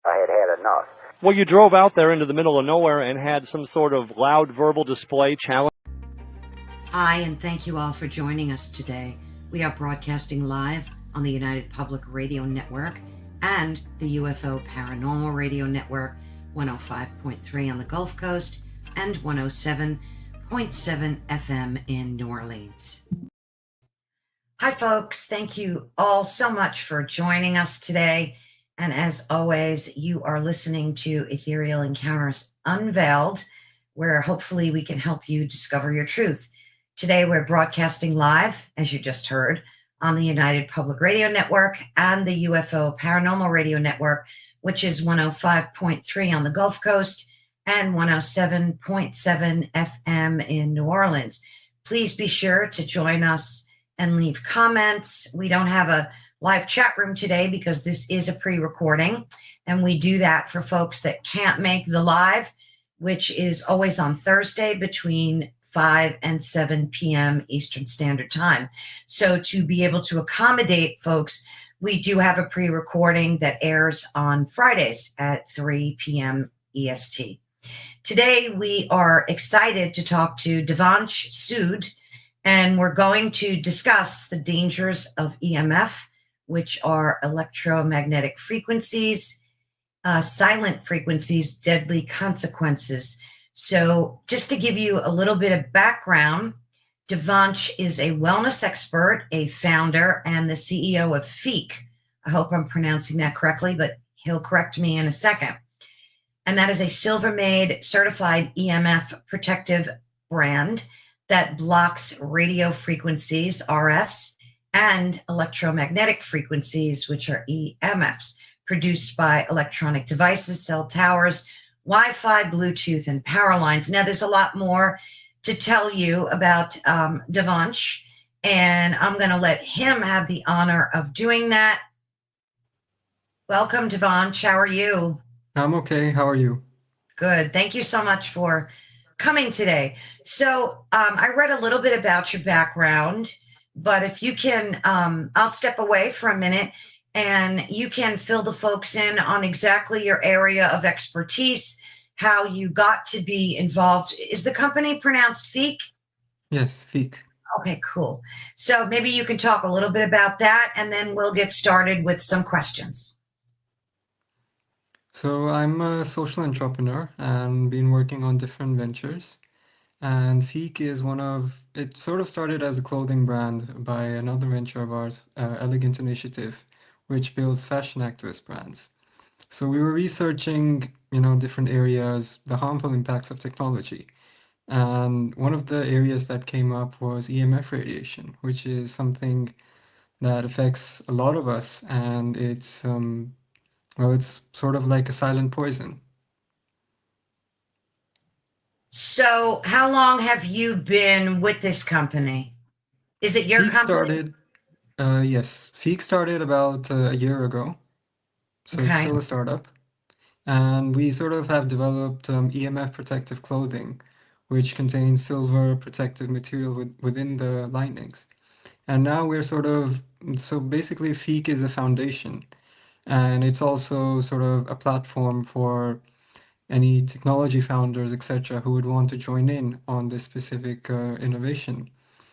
I had had enough. Well, you drove out there into the middle of nowhere and had some sort of loud verbal display challenge. Hi, and thank you all for joining us today. We are broadcasting live on the United Public Radio Network and the UFO Paranormal Radio Network, 105.3 on the Gulf Coast and 107.7 FM in New Orleans. Hi, folks. Thank you all so much for joining us today. And as always, you are listening to Ethereal Encounters Unveiled, where hopefully we can help you discover your truth. Today, we're broadcasting live, as you just heard, on the United Public Radio Network and the UFO Paranormal Radio Network, which is 105.3 on the Gulf Coast and 107.7 FM in New Orleans. Please be sure to join us and leave comments. We don't have a live chat room today because this is a pre-recording, and we do that for folks that can't make the live, which is always on Thursday between 5 and 7 p.m. Eastern Standard Time. So to be able to accommodate folks, we do have a pre-recording that airs on Fridays at 3 p.m. EST. Today, we are excited to talk to Devansh Sood, and we're going to discuss the dangers of EMF, which are electromagnetic frequencies, silent frequencies, deadly consequences. So just to give you a little bit of background, Devansh is a wellness expert, a founder, and the CEO of Fique. I hope I'm pronouncing that correctly, but he'll correct me in a second. And that is a silver-made certified EMF protective brand that blocks radio frequencies, RFs, and electromagnetic frequencies, which are EMFs, produced by electronic devices, cell towers, Wi-Fi, Bluetooth, and power lines. Now, there's a lot more to tell you about Devansh, and I'm going to let him have the honor of doing that. Welcome, Devansh. How are you? I'm okay. How are you? Good. Thank you so much for coming today. So I read a little bit about your background, but if you can, I'll step away for a minute and you can fill the folks in on exactly your area of expertise, how you got to be involved. Is the company pronounced Fique? Yes, Fique. Okay, cool. So maybe you can talk a little bit about that and then we'll get started with some questions. So I'm a social entrepreneur and been working on different ventures. And Fique is it sort of started as a clothing brand by another venture of ours, Elegant Initiative, which builds fashion activist brands. So we were researching, different areas, the harmful impacts of technology. And one of the areas that came up was EMF radiation, which is something that affects a lot of us. And it's sort of like a silent poison. So how long have you been with this company? Is it your company? Yes, Fique started about a year ago. So It's still a startup. And we sort of have developed EMF protective clothing, which contains silver protective material within the linings. And now so basically Fique is a foundation. And it's also sort of a platform for any technology founders, etc., who would want to join in on this specific innovation.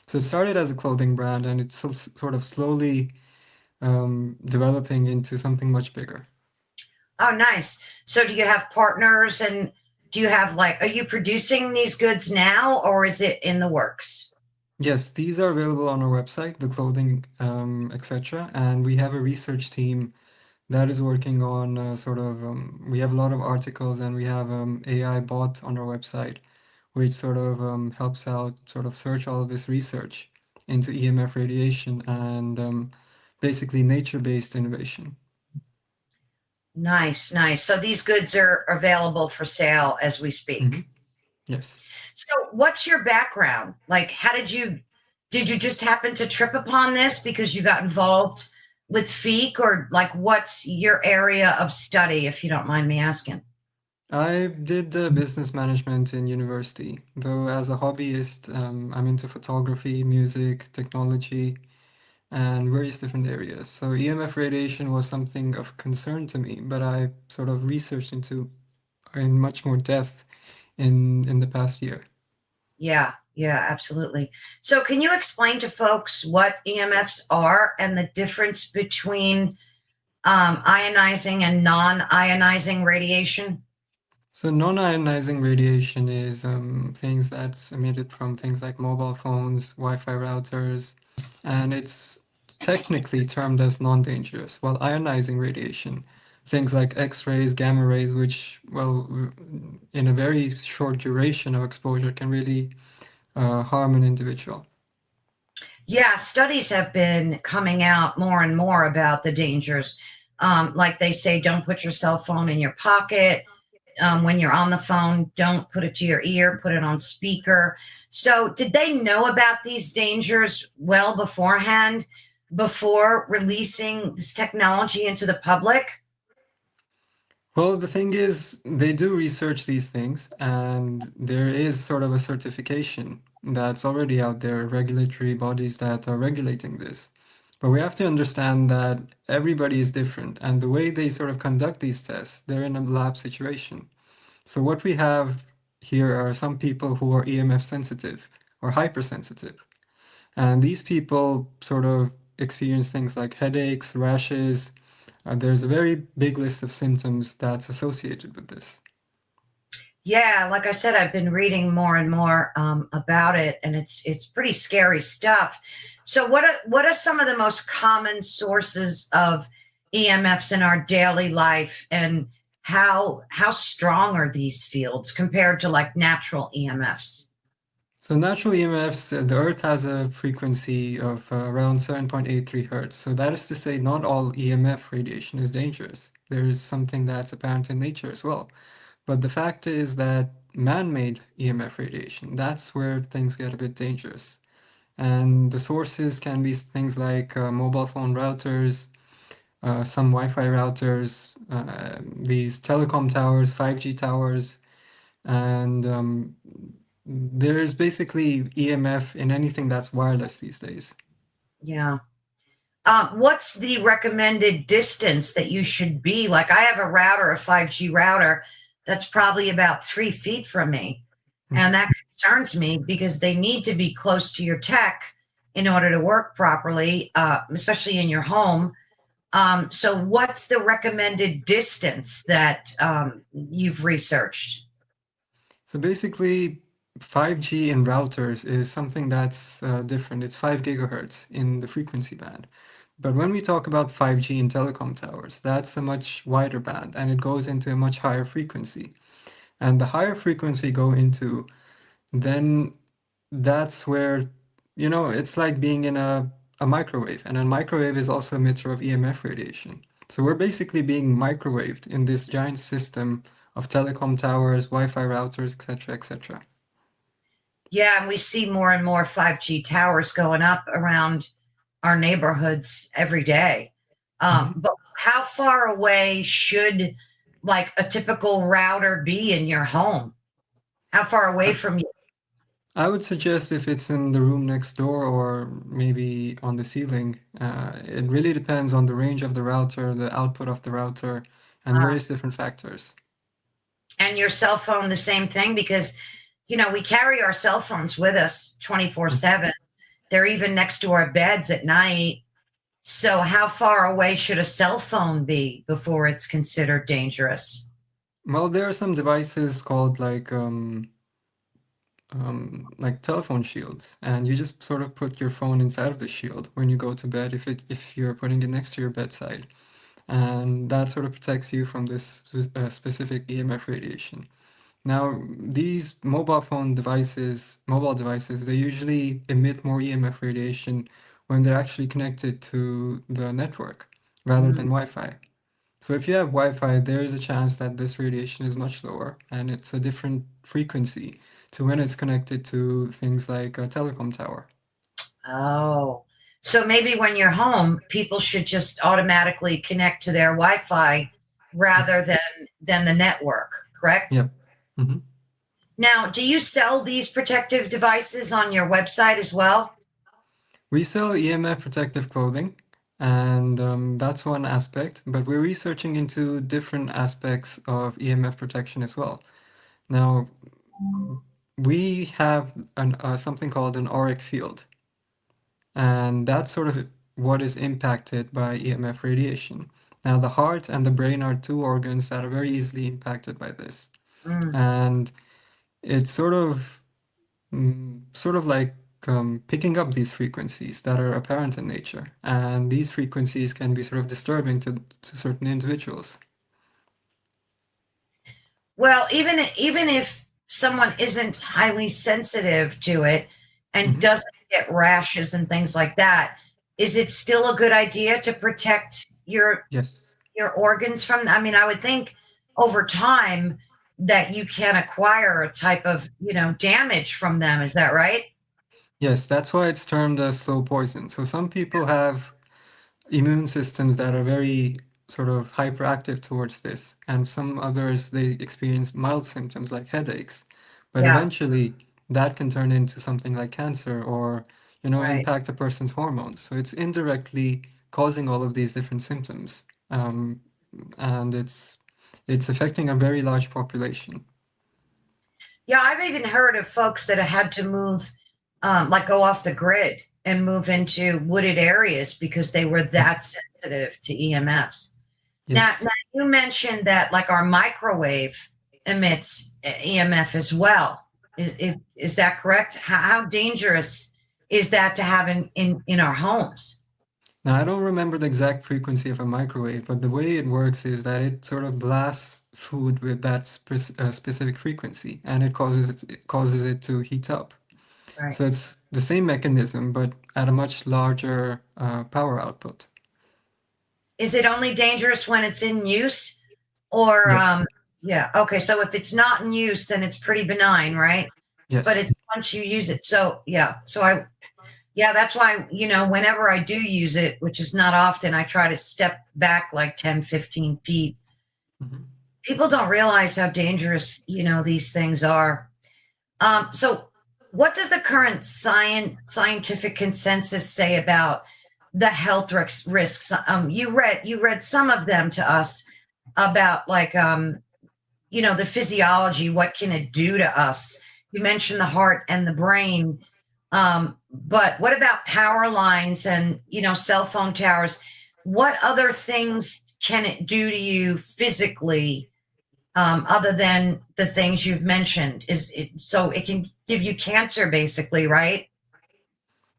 So it started as a clothing brand, and it's sort of slowly developing into something much bigger. Oh, nice. So do you have partners, and do you have are you producing these goods now, or is it in the works? Yes, these are available on our website, the clothing, etc. And we have a research team that is working on we have a lot of articles, and we have AI bot on our website, which sort of helps out search all of this research into EMF radiation and basically nature-based innovation. Nice, nice. So these goods are available for sale as we speak. Mm-hmm. Yes. So what's your background? How did you just happen to trip upon this because you got involved with Fique, or what's your area of study, if you don't mind me asking? I did business management in university, though as a hobbyist, I'm into photography, music, technology, and various different areas. So EMF radiation was something of concern to me, but I sort of researched into in much more depth in the past year. Yeah, absolutely. So can you explain to folks what EMFs are and the difference between ionizing and non-ionizing radiation? So non-ionizing radiation is things that's emitted from things like mobile phones, Wi-Fi routers, and it's technically termed as non-dangerous. While ionizing radiation, things like X-rays, gamma rays, which, well, in a very short duration of exposure can really harm an individual. Yeah, studies have been coming out more and more about the dangers. Like they say, don't put your cell phone in your pocket. When you're on the phone, don't put it to your ear, put it on speaker. So, did they know about these dangers well beforehand, before releasing this technology into the public? Well, the thing is, they do research these things, and there is sort of a certification that's already out there, regulatory bodies that are regulating this. But we have to understand that everybody is different, and the way they sort of conduct these tests, they're in a lab situation. So what we have here are some people who are EMF sensitive or hypersensitive. And these people sort of experience things like headaches, rashes. There's a very big list of symptoms that's associated with this. Yeah, like I said, I've been reading more and more about it, and it's pretty scary stuff. So, what are some of the most common sources of EMFs in our daily life, and how strong are these fields compared to like natural EMFs? So natural EMFs, the Earth has a frequency of around 7.83 hertz. So that is to say, not all EMF radiation is dangerous. There is something that's apparent in nature as well. But the fact is that man-made EMF radiation, that's where things get a bit dangerous. And the sources can be things like mobile phone routers, some Wi-Fi routers, these telecom towers, 5G towers, and there's basically EMF in anything that's wireless these days. Yeah. What's the recommended distance that you should be? Like, I have a router, a 5G router, that's probably about 3 feet from me. And that concerns me because they need to be close to your tech in order to work properly, especially in your home. So, what's the recommended distance that you've researched? So basically, 5G in routers is something that's different. It's 5 gigahertz in the frequency band. But when we talk about 5G in telecom towers, that's a much wider band and it goes into a much higher frequency. And the higher frequency go into, then that's where, it's like being in a microwave. And a microwave is also an emitter of EMF radiation. So we're basically being microwaved in this giant system of telecom towers, Wi-Fi routers, etc., etc. Yeah, and we see more and more 5G towers going up around our neighborhoods every day. But how far away should like a typical router be in your home? How far away from you? I would suggest if it's in the room next door or maybe on the ceiling. It really depends on the range of the router, the output of the router, and Uh, various different factors. and your cell phone, the same thing, because we carry our cell phones with us 24/7. They're even next to our beds at night. So how far away should a cell phone be before it's considered dangerous? Well, there are some devices called like telephone shields, and you just sort of put your phone inside of the shield when you go to bed if you're putting it next to your bedside, and that sort of protects you from this specific EMF radiation. Now, these mobile devices, they usually emit more EMF radiation when they're actually connected to the network rather than Wi-Fi. So if you have Wi-Fi, there is a chance that this radiation is much lower and it's a different frequency to when it's connected to things like a telecom tower. Oh, so maybe when you're home, people should just automatically connect to their Wi-Fi rather than the network, correct? Yep. Mhm. Now, do you sell these protective devices on your website as well? We sell EMF protective clothing, and that's one aspect, but we're researching into different aspects of EMF protection as well. Now, we have something called an auric field, and that's sort of what is impacted by EMF radiation. Now, the heart and the brain are two organs that are very easily impacted by this. And it's sort of like picking up these frequencies that are apparent in nature. And these frequencies can be sort of disturbing to certain individuals. Well, even if someone isn't highly sensitive to it and doesn't get rashes and things like that, is it still a good idea to protect your Yes. your organs from? I mean, I would think over time that you can acquire a type of, damage from them. Is that right? Yes, that's why it's termed a slow poison. So some people have immune systems that are very sort of hyperactive towards this, and some others they experience mild symptoms like headaches. But Yeah, eventually that can turn into something like cancer or, right. impact a person's hormones. So it's indirectly causing all of these different symptoms. Um, and it's affecting a very large population. Yeah, I've even heard of folks that have had to move, like go off the grid and move into wooded areas because they were that sensitive to EMFs. Now, Yes. now you mentioned that like our microwave emits EMF as well. Is that correct? How dangerous is that to have in our homes? Now, I don't remember the exact frequency of a microwave, but the way it works is that it sort of blasts food with that specific frequency, and it causes it to heat up. Right. So it's the same mechanism, but at a much larger power output. Is it only dangerous when it's in use? Or, Yes. yeah, okay. So if it's not in use, then it's pretty benign, right? But Yes. it's once you use it. So, yeah. Yeah, that's why, whenever I do use it, which is not often, I try to step back like 10, 15 feet. Mhm. People don't realize how dangerous, these things are. So, what does the current scientific consensus say about the health risks? You read some of them to us about like the physiology. What can it do to us? You mentioned the heart and the brain, but what about power lines and cell phone towers? What other things can it do to you physically, other than the things you've mentioned? Is it so it can give you cancer, basically, right?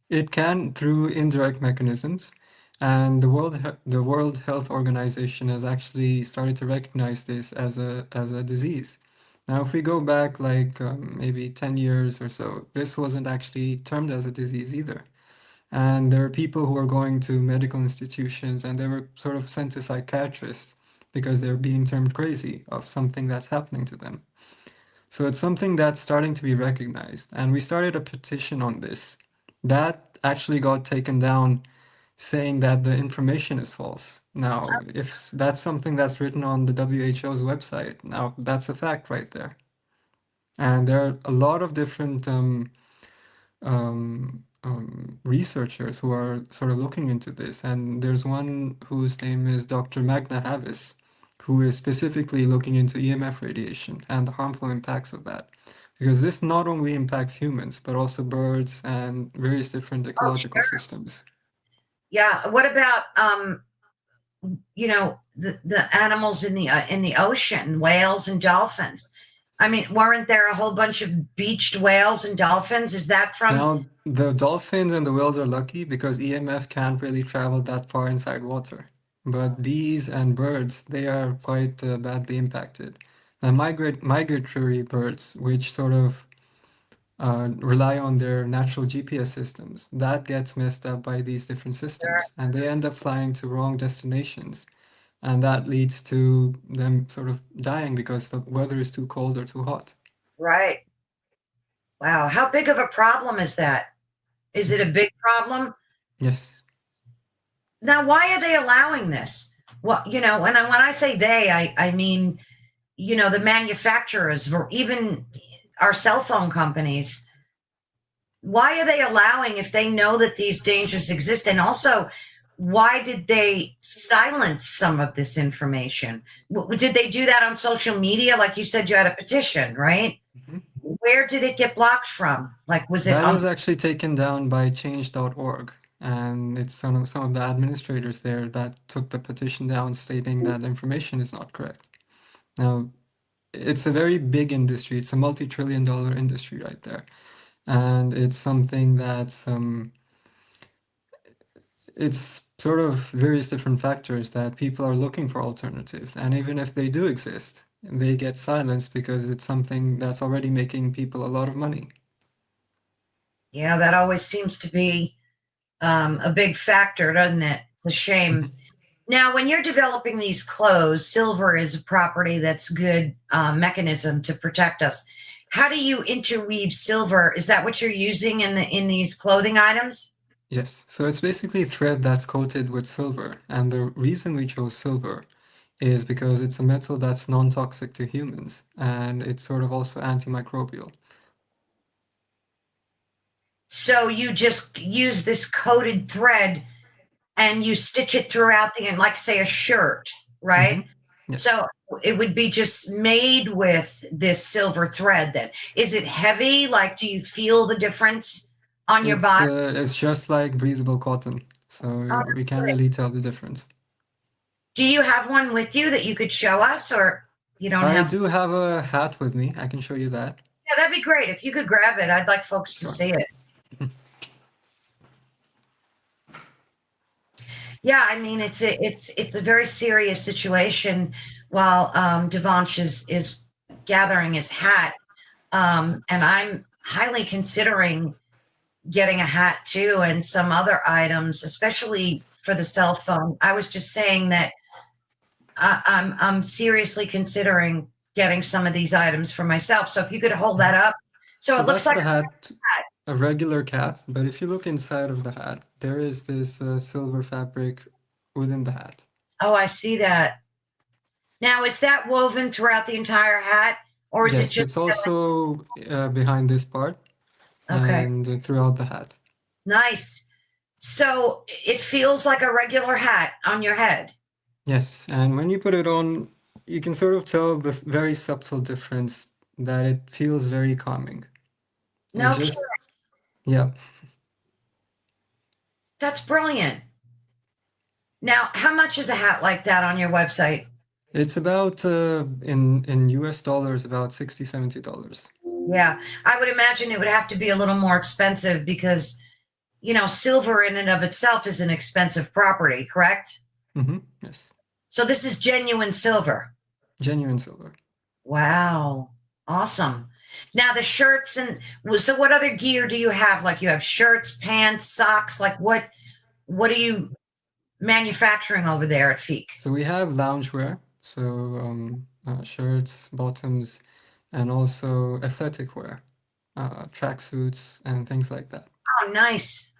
It can through indirect mechanisms, and the World Health Organization has actually started to recognize this as a disease. Now, if we go back like maybe 10 years or so, this wasn't actually termed as a disease either. And there are people who are going to medical institutions and they were sort of sent to psychiatrists because they're being termed crazy of something that's happening to them. So it's something that's starting to be recognized. And we started a petition on this. That actually got taken down saying that the information is false. Now, if that's something that's written on the WHO's website, now that's a fact right there. And there are a lot of different researchers who are sort of looking into this. And there's one whose name is Dr. Magna Havis, who is specifically looking into EMF radiation and the harmful impacts of that. Because this not only impacts humans, but also birds and various different Oh, ecological sure. systems. Yeah. What about the animals in the ocean, whales and dolphins? I mean, weren't there a whole bunch of beached whales and dolphins? Is that from? Now, the dolphins and the whales are lucky because EMF can't really travel that far inside water. But bees and birds, they are quite badly impacted. Now, migratory birds, which sort of rely on their natural GPS systems, that gets messed up by these different systems, and they end up flying to wrong destinations. And that leads to them sort of dying because the weather is too cold or too hot. Right. Wow. How big of a problem is that? Is it a big problem? Yes. Now, why are they allowing this? Well, when I say they, I mean, the manufacturers, even our cell phone companies. why are they allowing, if they know that these dangers exist? And also, why did they silence some of this information? Did they do that on social media? Like you said, you had a petition, right? Mhm. Where did it get blocked from? Like, was it That on? was actually taken down by change.org, and it's some of the administrators there that took the petition down, stating that information is not correct. Now, it's a very big industry. It's a multi-trillion-dollar industry right there, and it's something that's it's sort of various different factors that people are looking for alternatives, and even if they do exist, they get silenced because it's something that's already making people a lot of money. Yeah, that always seems to be a big factor, doesn't it? It's a shame. Now, when you're developing these clothes, silver is a property that's good mechanism to protect us. How do you interweave silver? Is that what you're using in these clothing items? Yes, so it's basically thread that's coated with silver, and the reason we chose silver is because it's a metal that's non-toxic to humans, and it's sort of also antimicrobial. So you just use this coated thread and you stitch it throughout like say a shirt, right? Yes. So it would be just made with this silver thread then. Is it heavy? Like, do you feel the difference on your body? It's just like breathable cotton, so we can't really tell the difference. Do you have one with you that you could show us, or you don't I have? do have a hat with me. I can show you that. Yeah, that'd be great. If you could grab it, I'd like folks to Sure. see it. Yeah, I mean, it's a very serious situation while Devansh is gathering his hat. And I'm highly considering getting a hat too and some other items, especially for the cell phone. I was just saying that I'm seriously considering getting some of these items for myself. So if you could hold that up. So it looks that's like the hat, a regular cap, but if you look inside of the hat, there is this silver fabric within the hat. Oh, I see that. Now, is that woven throughout the entire hat, or is it Yes, just? it's also behind this part Okay, and throughout the hat. nice. So it feels like a regular hat on your head. Yes, and when you put it on, you can sort of tell this very subtle difference that it feels very calming. No It just, kidding. yeah. That's brilliant. Now, how much is a hat like that on your website? It's about in US dollars about $60, $70. Yeah, I would imagine it would have to be a little more expensive because, silver in and of itself is an expensive property, correct? Yes. So this is genuine silver. Genuine silver. Wow. Awesome. Now the shirts so what other gear do you have? Like you have shirts, pants, socks, like what are you manufacturing over there at Fique? So we have loungewear, so shirts, bottoms, and also athletic wear, tracksuits and things like that. Oh, nice.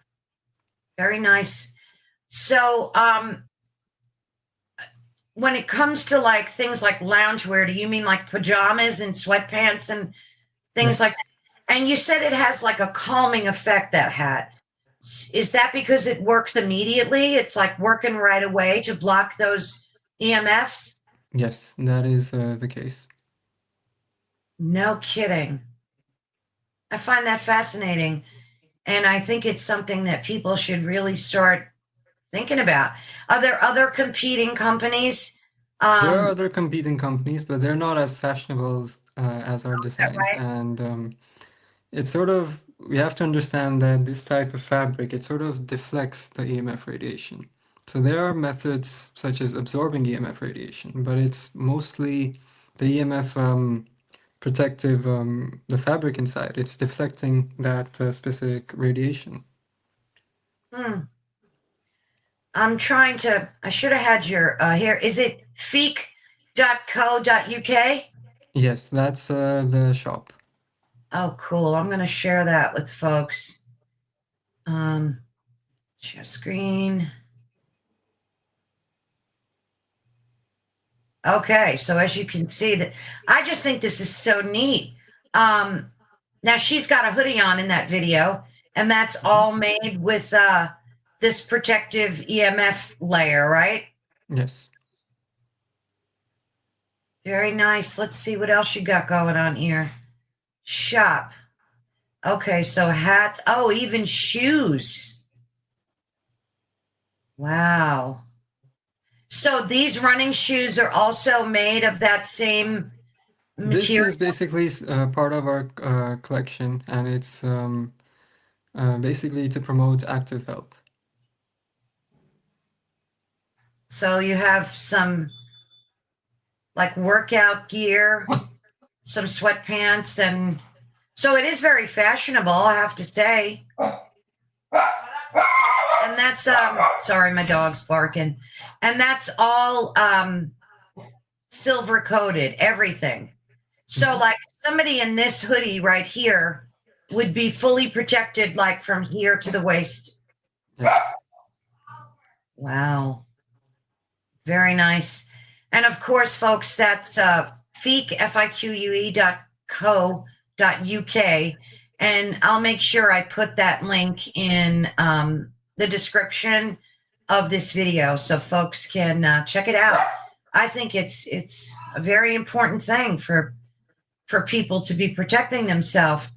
Very nice. So, when it comes to like things like loungewear, do you mean like pajamas and sweatpants and things like that? And you said it has like a calming effect, that hat. Is that because it works immediately? It's like working right away to block those EMFs? Yes, that is the case. No kidding. I find that fascinating. And I think it's something that people should really start thinking about. Are there other competing companies? There are other competing companies, but they're not as fashionable as our designs. Right? And it's sort of, we have to understand that this type of fabric, it sort of deflects the EMF radiation. So there are methods such as absorbing EMF radiation, but it's mostly the EMF protective, the fabric inside. It's deflecting that specific radiation. I'm trying to, I should have had your, here. Is it fique.co.uk? Yes, that's the shop. Oh, cool. I'm going to share that with folks. Share screen. Okay, so as you can see, that I just think this is so neat. Now she's got a hoodie on in that video, And that's all made with this protective EMF layer, right? Yes. Very nice. Let's see what else you got going on here. Shop. Okay, so hats. Oh, even shoes. Wow. So these running shoes are also made of that same This material? is basically part of our collection, and it's basically to promote active health. So you have some like workout gear, some sweatpants, and so it is very fashionable, I have to say. And that's sorry, my dog's barking. And that's all silver coated, everything. So like somebody in this hoodie right here would be fully protected, like from here to the waist. Yes. Wow. Very nice. And of course, folks, that's Fique, FIQUE.co.uk. And I'll make sure I put that link in the description of this video so folks can check it out. I think it's a very important thing for people to be protecting themselves.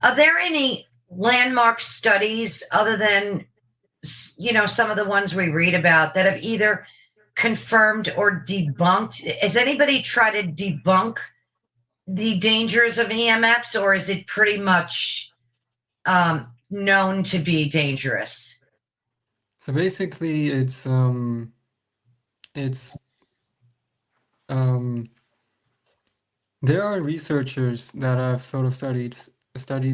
Are there any landmark studies other than, you know, some of the ones we read about that have either confirmed or debunked? Has anybody tried to debunk the dangers of EMFs, or is it pretty much known to be dangerous? So basically, it's there are researchers that have sort of studied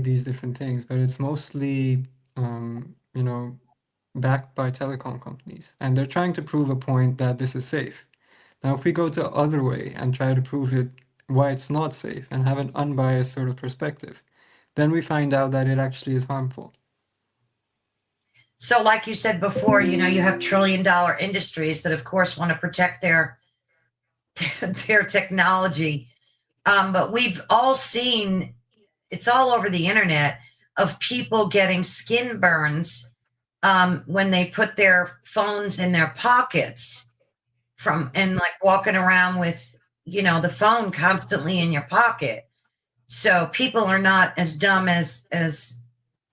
these different things, but it's mostly you know, backed by telecom companies, and they're trying to prove a point that this is safe. Now, if we go the other way and try to prove it why it's not safe and have an unbiased sort of perspective, then we find out that it actually is harmful. So, like you said before, you know, you have trillion-dollar industries that, of course, want to protect their technology. But we've all seen, it's all over the internet, of people getting skin burns when they put their phones in their pockets and like walking around with, you know, the phone constantly in your pocket. So people are not as dumb as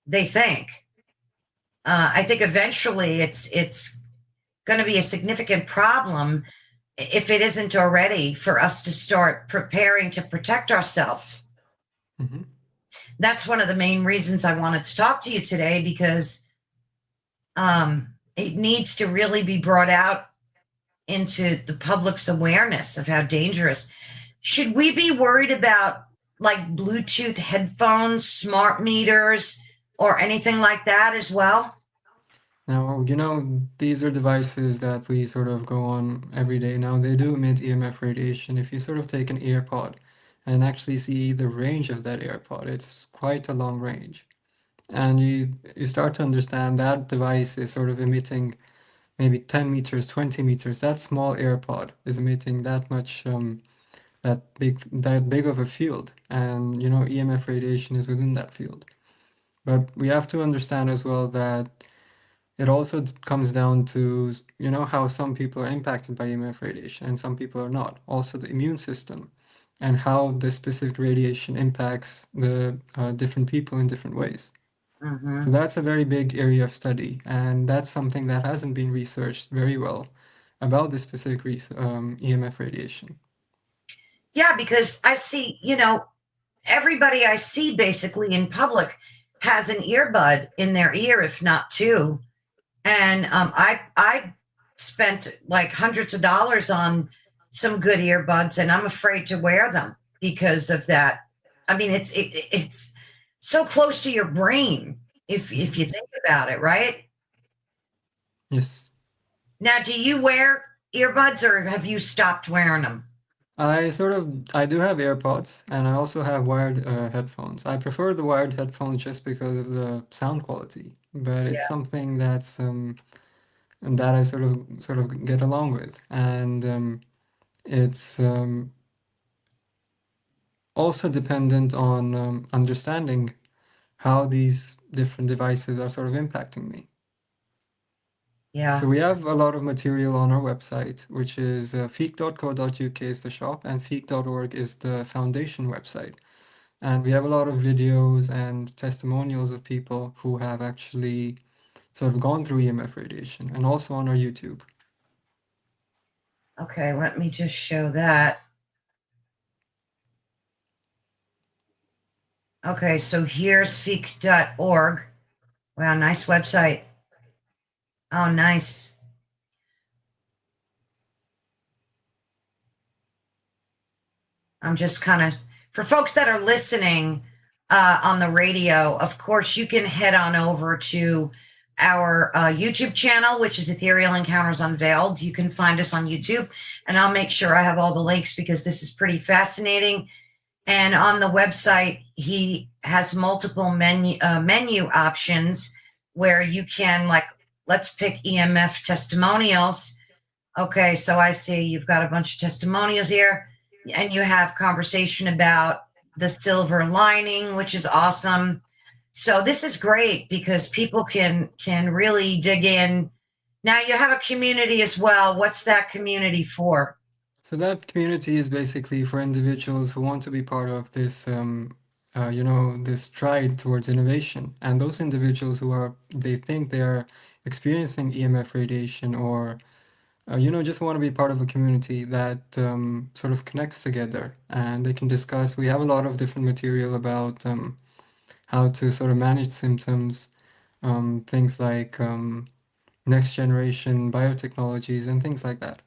they think. I think eventually it's going to be a significant problem, if it isn't already, for us to start preparing to protect ourselves. Mm-hmm. That's one of the main reasons I wanted to talk to you today, because it needs to really be brought out into the public's awareness of how dangerous. Should we be worried about like Bluetooth headphones, smart meters, or anything like that as well? Now, you know, these are devices that we sort of go on every day. Now, they do emit EMF radiation. If you sort of take an AirPod and actually see the range of that AirPod, it's quite a long range. And you start to understand that device is sort of emitting maybe 10 meters, 20 meters. That small AirPod is emitting that much, that big of a field. And, you know, EMF radiation is within that field. But we have to understand as well that it also comes down to, you know, how some people are impacted by EMF radiation and some people are not. Also the immune system and how the specific radiation impacts the different people in different ways. Mm-hmm. So that's a very big area of study, and that's something that hasn't been researched very well about the specific EMF radiation. Yeah, because I see, you know, everybody I see basically in public has an earbud in their ear, if not two. And I spent like hundreds of dollars on some good earbuds, and I'm afraid to wear them because of that. I mean, it's so close to your brain if you think about it, right? Yes. Now, do you wear earbuds, or have you stopped wearing them? I do have AirPods, and I also have wired headphones. I prefer the wired headphones just because of the sound quality, but it's Yeah. something that's and that I sort of get along with, and it's also dependent on understanding how these different devices are sort of impacting me. Yeah. So we have a lot of material on our website, which is fique.co.uk is the shop, and fique.org is the foundation website. And we have a lot of videos and testimonials of people who have actually sort of gone through EMF radiation, and also on our YouTube. Okay, let me just show that. Okay, so here's fique.org. Wow, nice website. Oh, nice. I'm just kind of, for folks that are listening on the radio, of course, you can head on over to our YouTube channel, which is Ethereal Encounters Unveiled. You can find us on YouTube, and I'll make sure I have all the links because this is pretty fascinating. And on the website, he has multiple menu options where you can, like, let's pick EMF testimonials. Okay, so I see you've got a bunch of testimonials here, and you have conversation about the silver lining, which is awesome. So this is great because people can really dig in. Now you have a community as well. What's that community for? So that community is basically for individuals who want to be part of this, this stride towards innovation. And those individuals they think they are experiencing EMF radiation, or, just want to be part of a community that sort of connects together, and they can discuss. We have a lot of different material about how to sort of manage symptoms, things like next generation biotechnologies and things like that.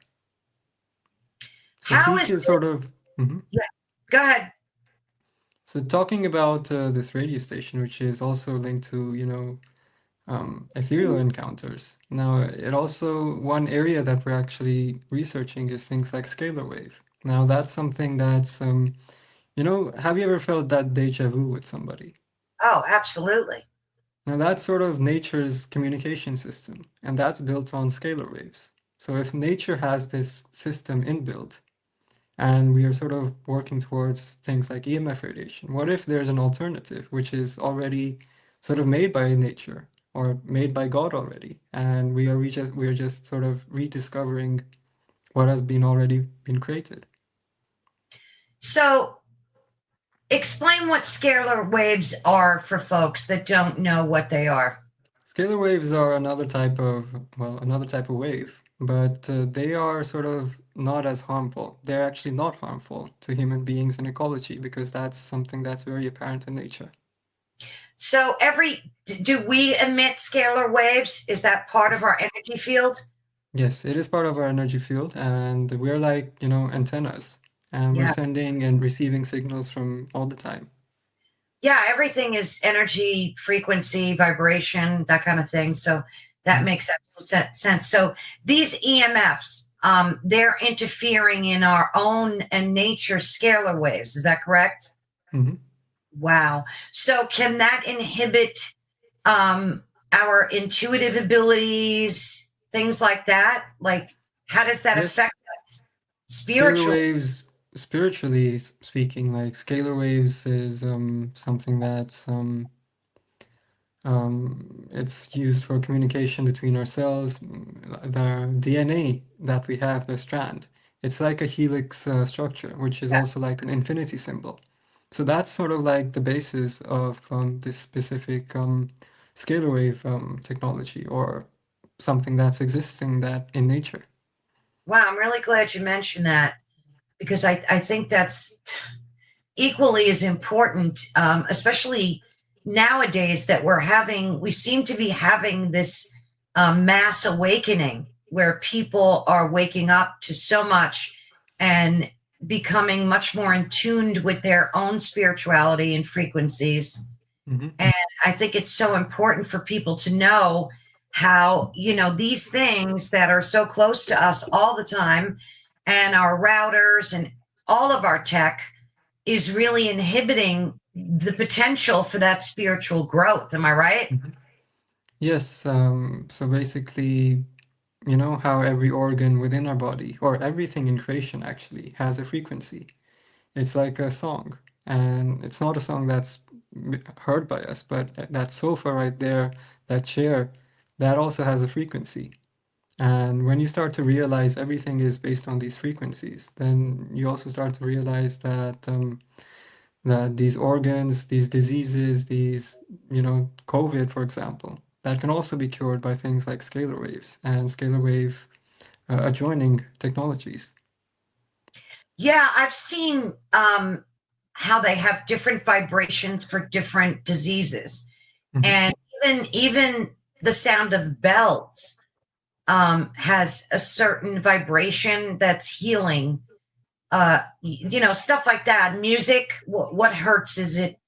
So How Fique is is sort of... Yeah, go ahead. So talking about this radio station, which is also linked to, ethereal encounters. Now, it also, one area that we're actually researching is things like scalar wave. Now, that's something that's, have you ever felt that deja vu with somebody? Oh, absolutely. Now, that's sort of nature's communication system, and that's built on scalar waves. So if nature has this system inbuilt, and we are sort of working towards things like EMF radiation, what if there's an alternative which is already sort of made by nature or made by God already, and we are just sort of rediscovering what has been already been created? So explain what scalar waves are for folks that don't know what they are. Scalar waves are another type of wave, but they are sort of not as harmful. They're actually not harmful to human beings and ecology, because that's something that's very apparent in nature. So do we emit scalar waves? Is that part of our energy field? Yes, it is part of our energy field, and we're like, antennas, and we're Yeah. sending and receiving signals from all the time. Yeah, everything is energy, frequency, vibration, that kind of thing. So that makes absolute sense. So these EMFs, they're interfering in our own and nature scalar waves. Is that correct? Mm-hmm. Wow. So can that inhibit our intuitive abilities, things like that? Like, how does that affect us Scalar spiritually? waves, spiritually speaking, like scalar waves is something that's it's used for communication between our cells. The DNA that we have, the strand, it's like a helix structure, which is also like an infinity symbol. So that's sort of like the basis of this specific scalar wave technology, or something that's existing that in nature. Wow, I'm really glad you mentioned that because I think that's equally as important, especially nowadays that we seem to be having this mass awakening where people are waking up to so much and becoming much more in tuned with their own spirituality and frequencies. Mm-hmm. And I think it's so important for people to know how, these things that are so close to us all the time, and our routers and all of our tech is really inhibiting the potential for that spiritual growth. Am I right? Yes. So basically, how every organ within our body, or everything in creation actually, has a frequency. It's like a song. And it's not a song that's heard by us, but that sofa right there, that chair, that also has a frequency. And when you start to realize everything is based on these frequencies, then you also start to realize that that these organs, these diseases, these, COVID, for example, that can also be cured by things like scalar waves and scalar wave adjoining technologies. Yeah, I've seen how they have different vibrations for different diseases, and even the sound of bells has a certain vibration that's healing. Stuff like that. Music. What hertz is it?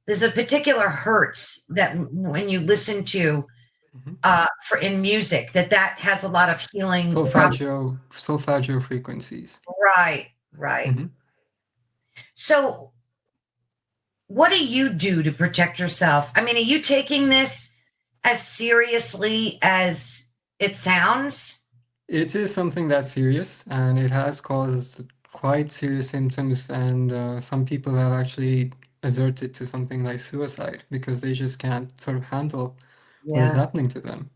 There's a particular hertz that when you listen to for in music that has a lot of healing. Solfeggio frequencies. Right. So, what do you do to protect yourself? I mean, are you taking this as seriously as it sounds? It is something that's serious, and it has caused quite serious symptoms, and some people have actually resorted to something like suicide because they just can't sort of handle what is happening to them.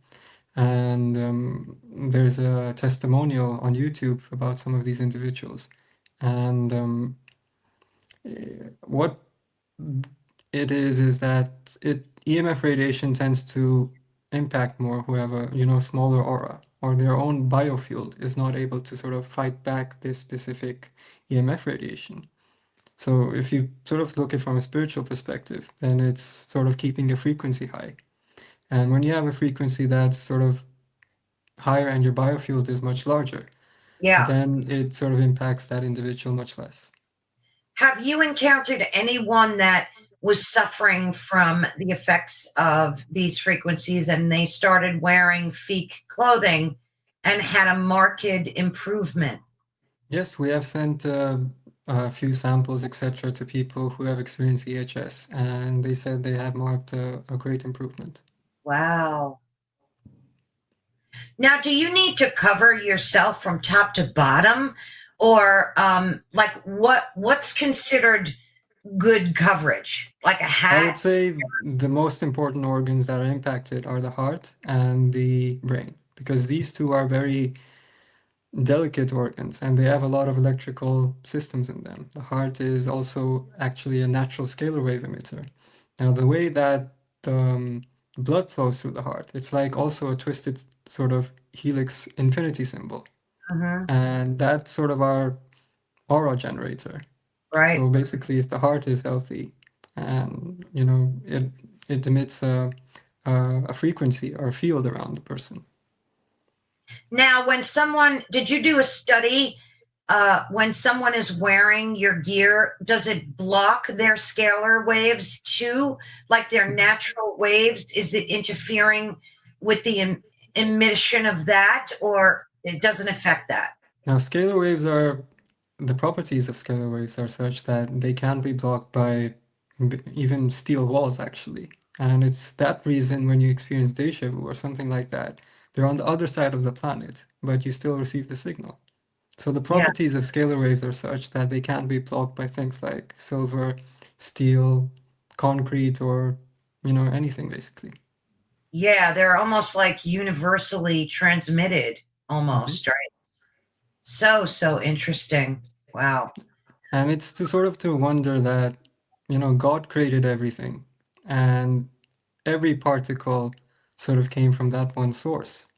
And there's a testimonial on YouTube about some of these individuals. And what it is that EMF radiation tends to impact more who have a smaller aura, or their own biofield is not able to sort of fight back this specific EMF radiation. So if you sort of look at it from a spiritual perspective, then it's sort of keeping a frequency high. And when you have a frequency that's sort of higher and your biofield is much larger, then it sort of impacts that individual much less. Have you encountered anyone that was suffering from the effects of these frequencies and they started wearing Fique clothing and had a marked improvement? Yes, we have sent a few samples, etc., to people who have experienced EHS, and they said they have marked a great improvement. Wow. Now, do you need to cover yourself from top to bottom, or what's considered good coverage? Like a hat? I would say the most important organs that are impacted are the heart and the brain, because these two are very delicate organs and they have a lot of electrical systems in them. The heart is also actually a natural scalar wave emitter. Now, the way that the blood flows through the heart, it's like also a twisted sort of helix infinity symbol. And that's sort of our aura generator. Right. So basically, if the heart is healthy and, it emits a frequency or a field around the person. Now, did you do a study when someone is wearing your gear, does it block their scalar waves too? Like their natural waves? Is it interfering with the emission of that, or it doesn't affect that? Now, the properties of scalar waves are such that they can be blocked by even steel walls, actually. And it's that reason when you experience deja vu or something like that, they're on the other side of the planet, but you still receive the signal. So the properties of scalar waves are such that they can't be blocked by things like silver, steel, concrete, or, anything basically. Yeah, they're almost like universally transmitted, almost, right? So interesting. Wow. And it's to wonder that, God created everything, and every particle sort of came from that one source.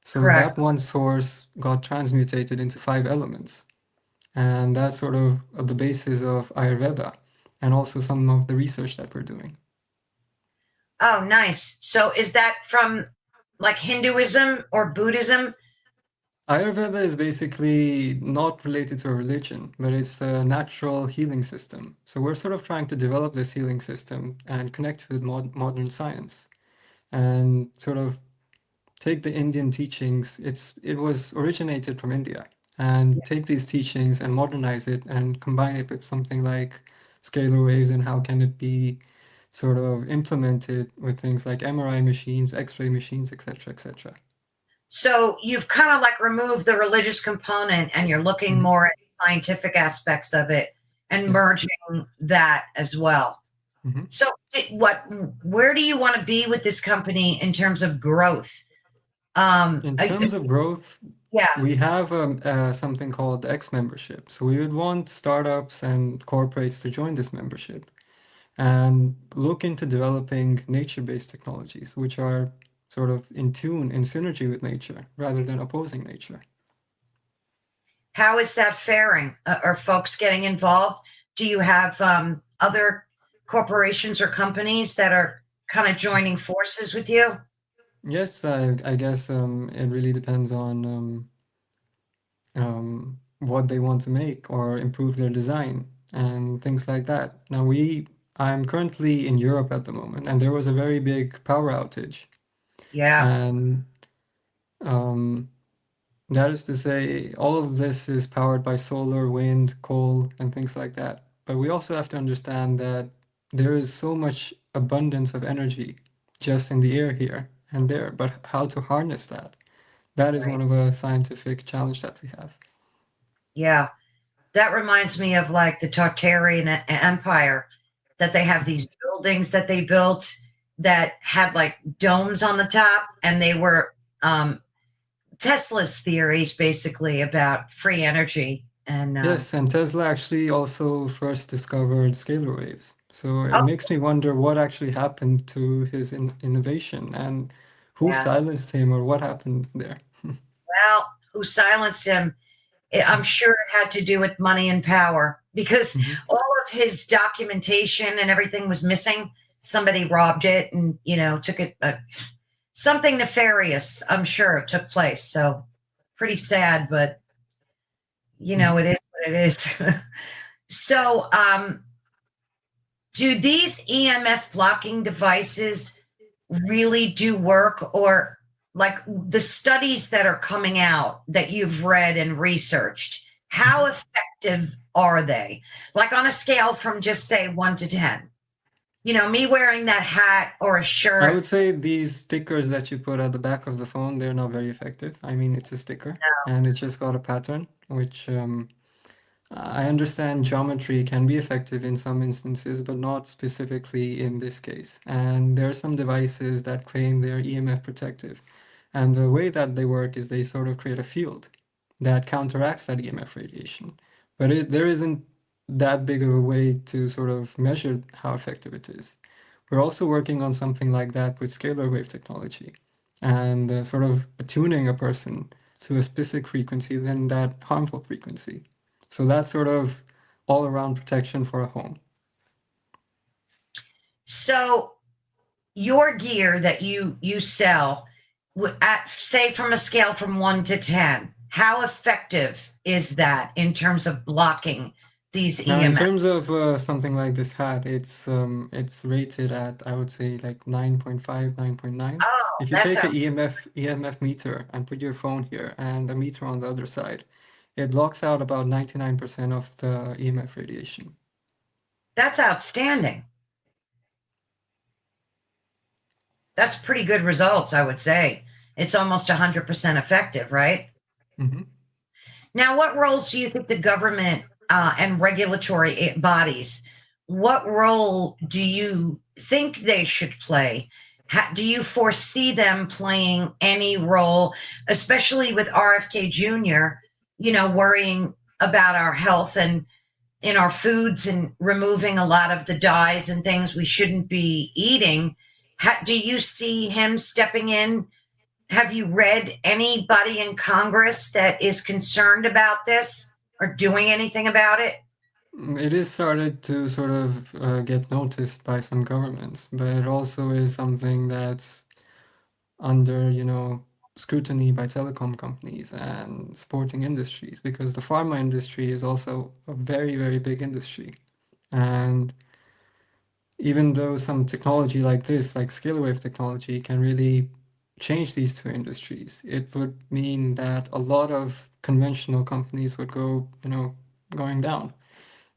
So Correct. that one source got transmutated into 5 elements. And that's sort of the basis of Ayurveda and also some of the research that we're doing. Oh, nice. So is that from like Hinduism or Buddhism? Ayurveda is basically not related to a religion, but it's a natural healing system. So we're sort of trying to develop this healing system and connect with modern science and sort of take the Indian teachings. It was originated from India, and take these teachings and modernize it and combine it with something like scalar waves and how can it be sort of implemented with things like MRI machines, X-ray machines, etc., etc. So you've kind of like removed the religious component and you're looking more at scientific aspects of it and Yes. merging that as well. Mm-hmm. So where do you want to be with this company in terms of growth? In terms of growth, yeah, we have something called X membership. So we would want startups and corporates to join this membership and look into developing nature-based technologies, which are sort of in tune, in synergy with nature, rather than opposing nature. how is that faring? Are folks getting involved? Do you have other corporations or companies that are kind of joining forces with you? Yes, I guess it really depends on what they want to make or improve their design and things like that. Now I'm currently in Europe at the moment, and there was a very big power outage, Yeah, and um, that is to say, all of this is powered by solar, wind, coal, and things like that. But we also have to understand that there is so much abundance of energy just in the air here and there, but how to harness that? That is right. one of a scientific challenge that we have. Yeah, that reminds me of like the Tartarian Empire, that they have these buildings that they built that had like domes on the top, and they were Tesla's theories basically about free energy. And Yes, and Tesla actually also first discovered scalar waves. So it oh, makes me wonder what actually happened to his innovation and who yeah, silenced him or what happened there. well, who silenced him? I'm sure it had to do with money and power, because Mhm. all of his documentation and everything was missing. Somebody robbed it and, took it. Something nefarious, I'm sure, took place. So pretty sad, but, Mhm. it is what it is. So, do these EMF blocking devices really do work, or like the studies that are coming out that you've read and researched, how Mhm. effective are they? Like on a scale from just say 1 to 10. Me wearing that hat or a I shirt. would say these stickers that you put at the back of the phone, they're not very effective. I mean, it's a sticker and it's just got a pattern, which I understand geometry can be effective in some instances, but not specifically in this case. And there are some devices that claim they're EMF protective. And the way that they work is they sort of create a field that counteracts that EMF radiation. But there isn't that big of a way to sort of measure how effective it is. We're also working on something like that with scalar wave technology and sort of attuning a person to a specific frequency than that harmful frequency. So that's sort of all around protection for a home. So your gear that you sell, at say from a scale from 1 to 10, how effective is that in terms of blocking these Now, in EMF? terms of something like this hat, it's rated at, I would say, like 9.5, 9.9. Oh, If you that's take a a EMF meter and put your phone here and a meter on the other side, it blocks out about 99% of the EMF radiation. that's outstanding. That's pretty good results, I would say. It's almost 100% effective, right? Mm-hmm. Now, what roles do you think the government and regulatory bodies, what role do you think they should play? Do you foresee them playing any role, especially with RFK Jr., worrying about our health and in our foods and removing a lot of the dyes and things we shouldn't be eating? Do you see him stepping in? Have you read anybody in Congress that is concerned about this or doing anything about it? It is started to sort of get noticed by some governments, but it also is something that's under, scrutiny by telecom companies and sporting industries, because the pharma industry is also a very, very big industry. And even though some technology like this, like scalar wave technology, can really change these two industries, it would mean that a lot of conventional companies would go, going down.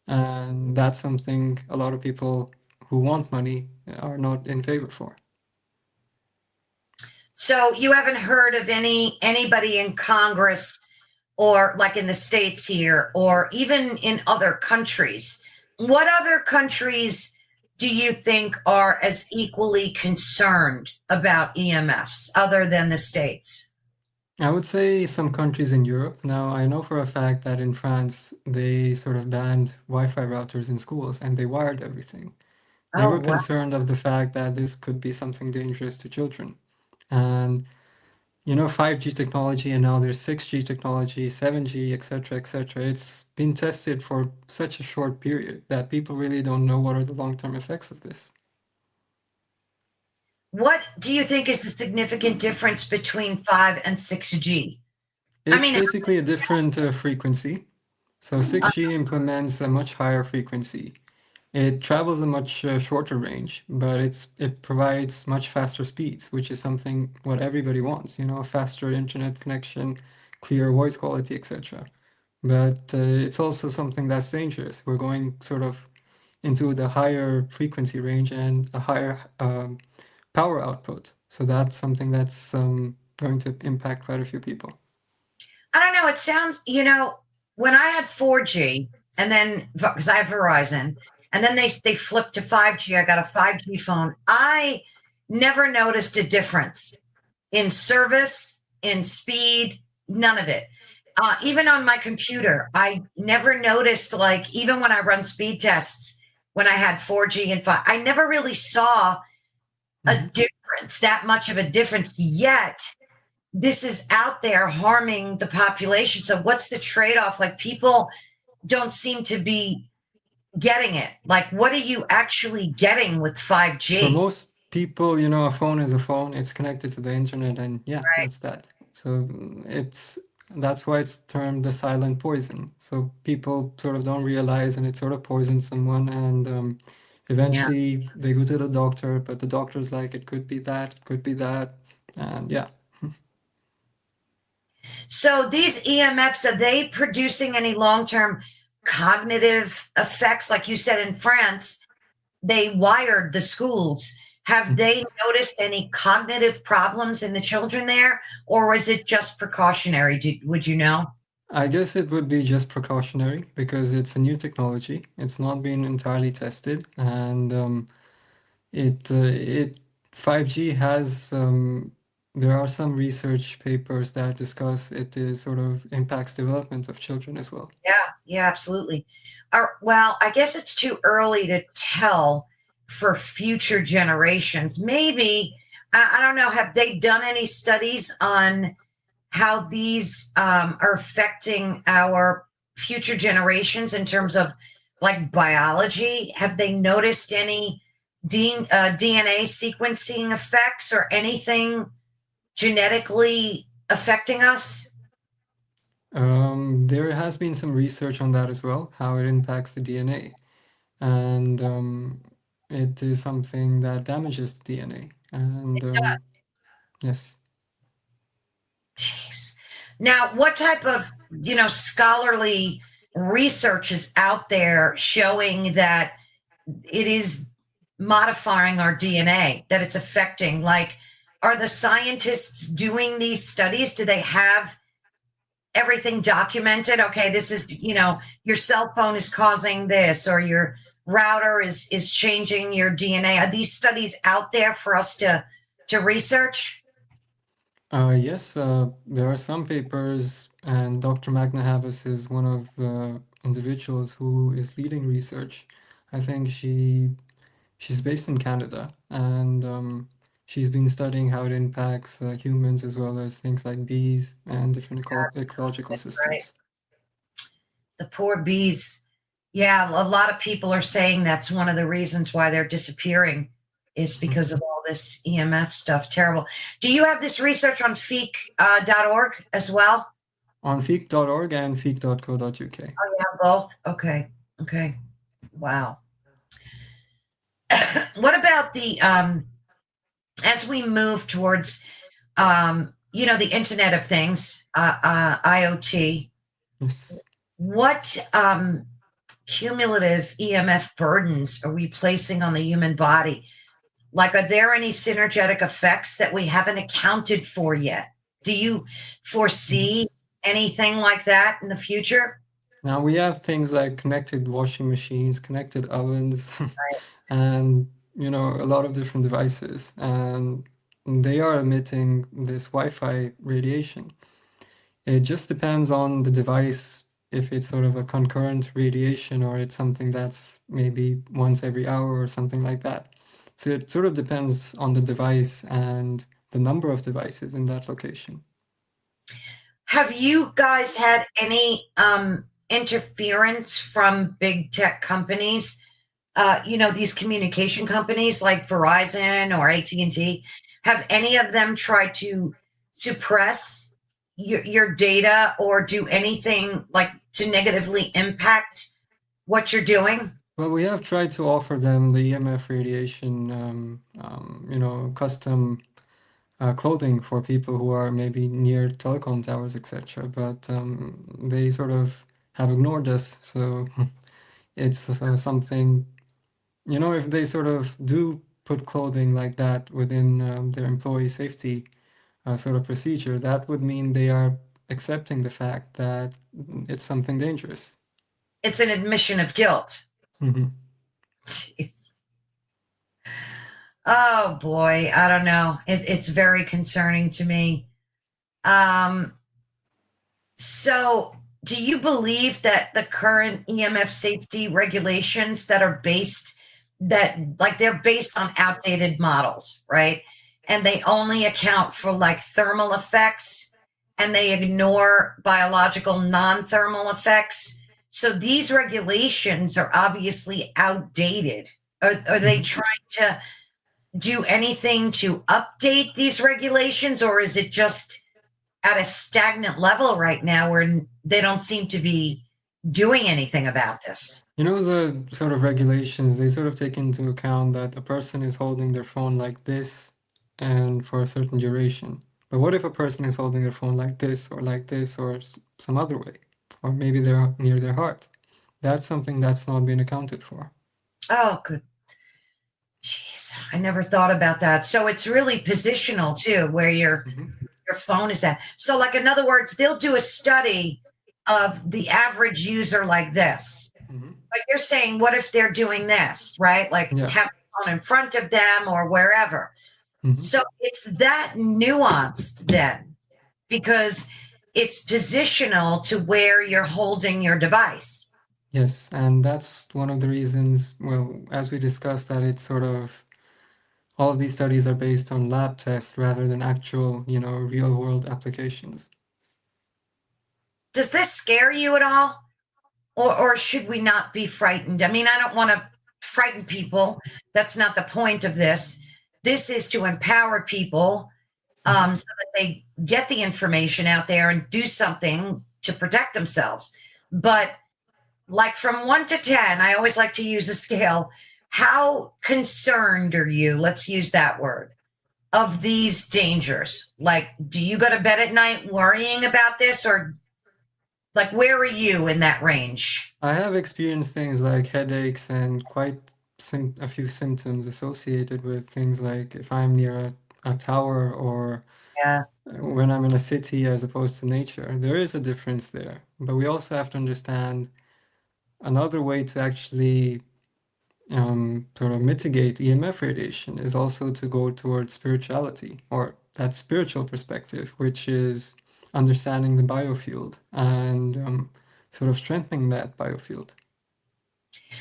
And that's something a lot of people who want money are not in favor for. So you haven't heard of anybody in Congress or like in the States here or even in other countries What other countries do you think are as equally concerned about EMFs other than the States? I would say some countries in Europe. Now, I know for a fact that in France, they sort of banned Wi-Fi routers in schools and they wired everything. They Oh, were wow. concerned of the fact that this could be something dangerous to children. And 5G technology, and now there's 6G technology, 7G, etc., etc. It's been tested for such a short period that people really don't know what are the long-term effects of this. What do you think is the significant difference between 5 and 6G? I It's mean, basically a different frequency. So 6G implements a much higher frequency. It travels a much shorter range, but it provides much faster speeds, which is something what everybody wants, a faster internet connection, clear voice quality, etc. But it's also something that's dangerous. We're going sort of into the higher frequency range and a higher power output. So that's something that's going to impact quite a few people. I don't know. It sounds, when I had 4G, and then because I have Verizon, and then they flipped to 5G, I got a 5G phone. I never noticed a difference in service, in speed, none of it. Even on my computer, I never noticed, like, even when I run speed tests, when I had 4G and 5, I never really saw a difference, that much of a difference. Yet this is out there harming the population. So what's the trade-off? Like, people don't seem to be getting it. Like, what are you actually getting with 5G? For most people, a phone is a phone. It's connected to the internet, and yeah, Right. that's that. So that's why it's termed the silent poison. So people sort of don't realize, and it sort of poisons someone, and eventually they go to the doctor, but the doctor's like, it could be that, it could be that, and yeah. So these EMFs, are they producing any long-term cognitive effects? Like you said, in France, they wired the schools. Have they noticed any cognitive problems in the children there, or was it just precautionary? Would you know? I guess it would be just precautionary because it's a new technology. It's not been entirely tested, and it 5G has there are some research papers that discuss it is sort of impacts development of children as well. Yeah, absolutely. Well, I guess it's too early to tell for future generations. Maybe, I don't know, have they done any studies on how these are affecting our future generations in terms of like biology? Have they noticed any DNA sequencing effects or anything genetically affecting us? There has been some research on that as well, how it impacts the DNA, and it is something that damages the DNA, and yes. Jeez. Now, what type of, scholarly research is out there showing that it is modifying our DNA, that it's affecting? Like, are the scientists doing these studies? Do they have everything documented? Okay, this is, your cell phone is causing this, or your router is changing your DNA. Are these studies out there for us to research? Yes, there are some papers, and Dr. Magna Havas is one of the individuals who is leading research. I think she's based in Canada, and she's been studying how it impacts humans as well as things like bees and different ecological Right. systems. The poor bees. Yeah, a lot of people are saying that's one of the reasons why they're disappearing is because of all this EMF stuff. Terrible. Do you have this research on Fique.org as well? On Fique.org and Fique.co.uk. Oh, you have both? Okay. Wow. What about the as we move towards the Internet of Things, IoT? Yes. What cumulative EMF burdens are we placing on the human body? Like, are there any synergetic effects that we haven't accounted for yet? Do you foresee anything like that in the future? Now we have things like connected washing machines, connected ovens, and a lot of different devices, and they are emitting this Wi-Fi radiation. It just depends on the device if it's sort of a concurrent radiation or it's something that's maybe once every hour or something like that. So it sort of depends on the device and the number of devices in that location. Have you guys had any interference from big tech companies? These communication companies like Verizon or AT&T, have any of them tried to suppress your data or do anything like to negatively impact what you're doing? Well, we have tried to offer them the EMF radiation, custom clothing for people who are maybe near telecom towers, etc. But they sort of have ignored us. So it's something, if they sort of do put clothing like that within their employee safety sort of procedure, that would mean they are accepting the fact that it's something dangerous. It's an admission of guilt. Mm-hmm. Jeez. Oh boy, I don't know. It's very concerning to me. So do you believe that the current EMF safety regulations that are they're based on outdated models, right? And they only account for like thermal effects and they ignore biological non-thermal effects. So these regulations are obviously outdated. Are they trying to do anything to update these regulations, or is it just at a stagnant level right now where they don't seem to be doing anything about this? The sort of regulations, they sort of take into account that a person is holding their phone like this and for a certain duration. But what if a person is holding their phone like this or some other way? Or maybe they're near their heart. That's something that's not been accounted for. Oh, good. Jeez, I never thought about that. So it's really positional too, where your phone is at. So, like, in other words, they'll do a study of the average user like this. But you're saying, what if they're doing this, right? Like have the phone in front of them or wherever. So it's that nuanced then, because it's positional to where you're holding your device. Yes, and that's one of the reasons, well, as we discussed, that it's sort of all of these studies are based on lab tests rather than actual, real world applications. Does this scare you at all? Or should we not be frightened? I mean, I don't want to frighten people. That's not the point of this. This is to empower people so that they get the information out there and do something to protect themselves. But like from 1 to 10, I always like to use a scale. How concerned are you? Let's use that word, of these dangers. Like, do you go to bed at night worrying about this, or like, where are you in that range? I have experienced things like headaches and quite a few symptoms associated with things like if I'm near a tower or when I'm in a city as opposed to nature. There is a difference there. But we also have to understand another way to actually sort of mitigate EMF radiation is also to go towards spirituality, or that spiritual perspective, which is understanding the biofield and sort of strengthening that biofield.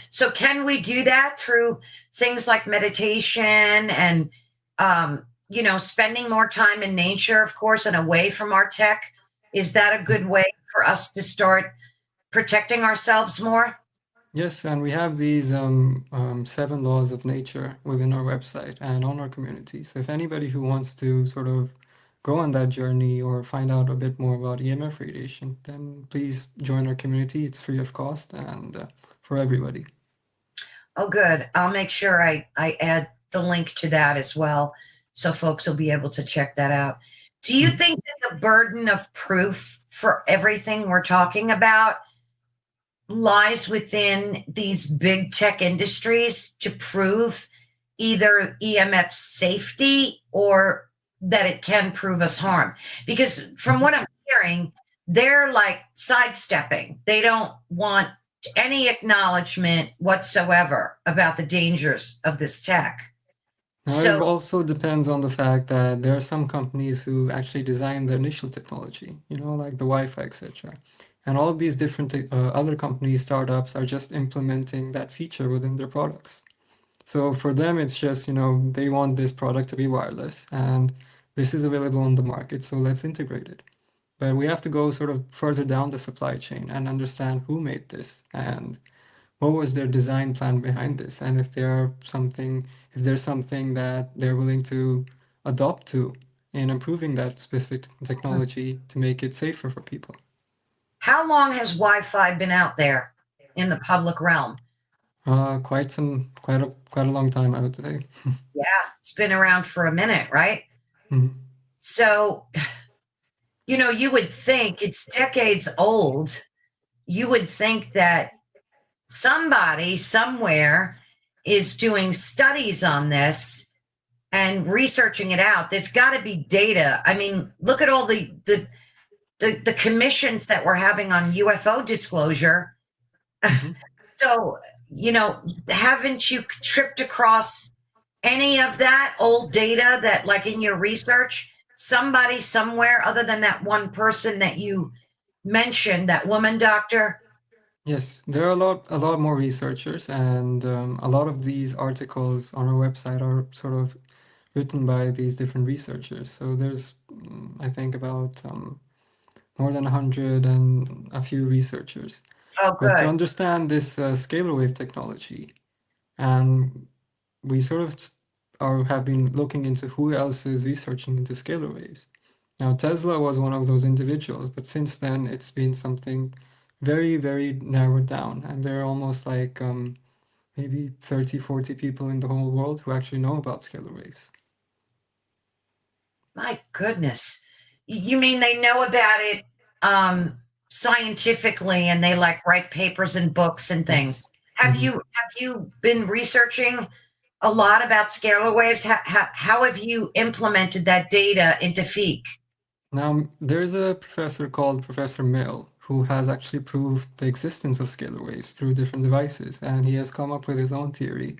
So can we do that through things like meditation and, spending more time in nature, of course, and away from our tech? Is that a good way for us to start protecting ourselves more? Yes, and we have these 7 laws of nature within our website and on our community. So if anybody who wants to sort of go on that journey or find out a bit more about EMF radiation, then please join our community. It's free of cost and for everybody. Oh, good. I'll make sure I add the link to that as well, so folks will be able to check that out. Do you think that the burden of proof for everything we're talking about lies within these big tech industries to prove either EMF safety or that it can prove us harm? Because from what I'm hearing, they're like sidestepping. They don't want any acknowledgement whatsoever about the dangers of this tech. Now, it also depends on the fact that there are some companies who actually design the initial technology, like the Wi-Fi, etc. And all of these different other companies, startups, are just implementing that feature within their products. So for them, it's just, they want this product to be wireless, and this is available on the market, so let's integrate it. But we have to go sort of further down the supply chain and understand who made this and what was their design plan behind this, and if there's something that they're willing to adopt to in improving that specific technology to make it safer for people. How long has Wi-Fi been out there in the public realm? Quite a long time, I would say. Yeah, it's been around for a minute, right? Mm-hmm. So, you would think it's decades old. You would think that somebody somewhere is doing studies on this and researching it out. There's got to be data. I mean, look at all the commissions that we're having on UFO disclosure. Mm-hmm. So, haven't you tripped across any of that old data that, like, in your research, somebody somewhere other than that one person that you mentioned, that woman doctor? Yes, there are a lot more researchers, and a lot of these articles on our website are sort of written by these different researchers. So there's, I think, about more than 100 and a few researchers. Oh, good. But to understand this scalar wave technology, and we sort of have been looking into who else is researching into scalar waves. Now, Tesla was one of those individuals, but since then it's been something very, very narrowed down, and there are almost like maybe 30, 40 people in the whole world who actually know about scalar waves. My goodness. You mean they know about it scientifically, and they like write papers and books and things? Yes. Have you been researching a lot about scalar waves? How have you implemented that data into Fique? Now, there's a professor called Professor Mill who has actually proved the existence of scalar waves through different devices, and he has come up with his own theory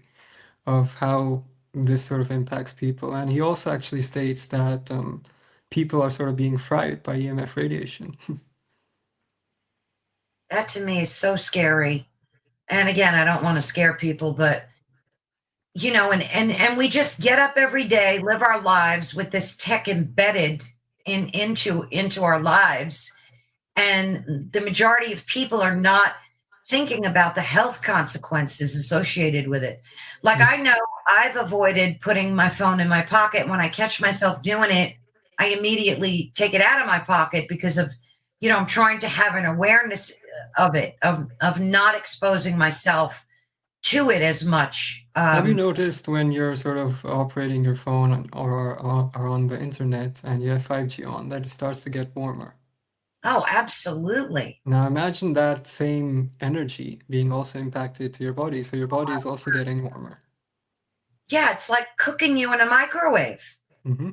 of how this sort of impacts people. And he also actually states that people are sort of being fried by EMF radiation. That to me is so scary. And again, I don't want to scare people, but and we just get up every day, live our lives with this tech embedded into our lives. And the majority of people are not thinking about the health consequences associated with it. Like, yes. I know I've avoided putting my phone in my pocket. When I catch myself doing it, I immediately take it out of my pocket because of, I'm trying to have an awareness of it, of not exposing myself to it as much. Have you noticed when you're sort of operating your phone or on the internet and you have 5G on, that it starts to get warmer? Oh, absolutely. Now imagine that same energy being also impacted to your body, so your body is also getting warmer. Yeah, it's like cooking you in a microwave. Mm-hmm.